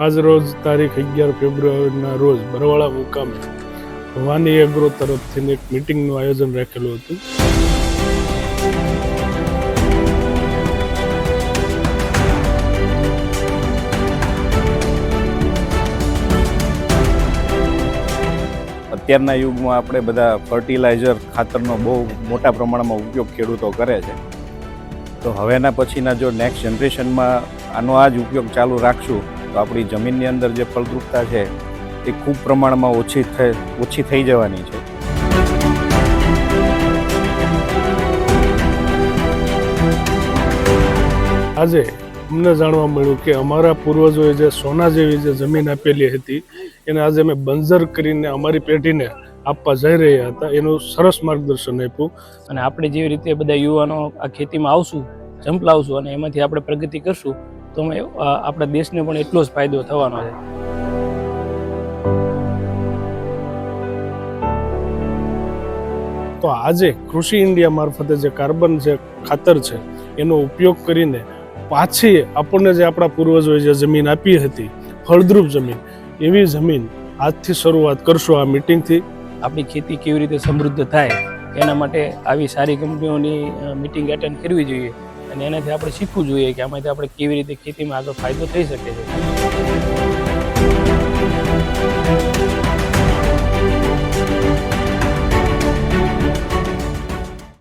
આજ રોજ તારીખ 11 ફેબ્રુઆરીના રોજ બરવાળા મુકામે ભવાની એગ્રો તરફથી એક મિટિંગનું આયોજન રાખેલું હતું. અત્યારના યુગમાં આપણે બધા ફર્ટિલાઇઝર ખાતરનો બહુ મોટા પ્રમાણમાં ઉપયોગ ખેડૂતો કરે છે. તો હવેના પછીના જો નેક્સ્ટ જનરેશનમાં આનો આ જ ઉપયોગ ચાલુ રાખશું તો આપણી જમીનની અંદર જે ફળદ્રુપતા છે એ ખૂબ પ્રમાણમાં ઓછી થઈ જવાની છે. આજે અમને જાણવા મળ્યું કે અમારા પૂર્વજોએ જે સોના જેવી જે જમીન આપેલી હતી એને આજે અમે બંજર કરીને અમારી પેઢીને આપવા જઈ રહ્યા હતા. એનું સરસ માર્ગદર્શન આપ્યું. અને આપણે જેવી રીતે બધા યુવાનો આ ખેતીમાં આવશું, ઝંપલાવશું અને એમાંથી આપણે પ્રગતિ કરશું તો આપણા દેશને પણ એટલો જ ફાયદો થવાનો છે. તો આજે કૃષિ ઇન્ડિયા મારફતે જે કાર્બન જે ખાતર છે એનો ઉપયોગ કરીને પાછી આપણને જે આપણા પૂર્વજોએ જે જમીન આપી હતી ફળદ્રુપ જમીન, એવી જમીન આજથી શરૂઆત કરશું આ મિટિંગથી. આપણી ખેતી કેવી રીતે સમૃદ્ધ થાય એના માટે આવી સારી કંપનીઓની મિટિંગ એટેન્ડ કરવી જોઈએ અને એનાથી આપણે શીખવું જોઈએ કે આમાંથી આપણે કેવી રીતે ખેતીમાં આગળ ફાયદો થઈ શકે છે.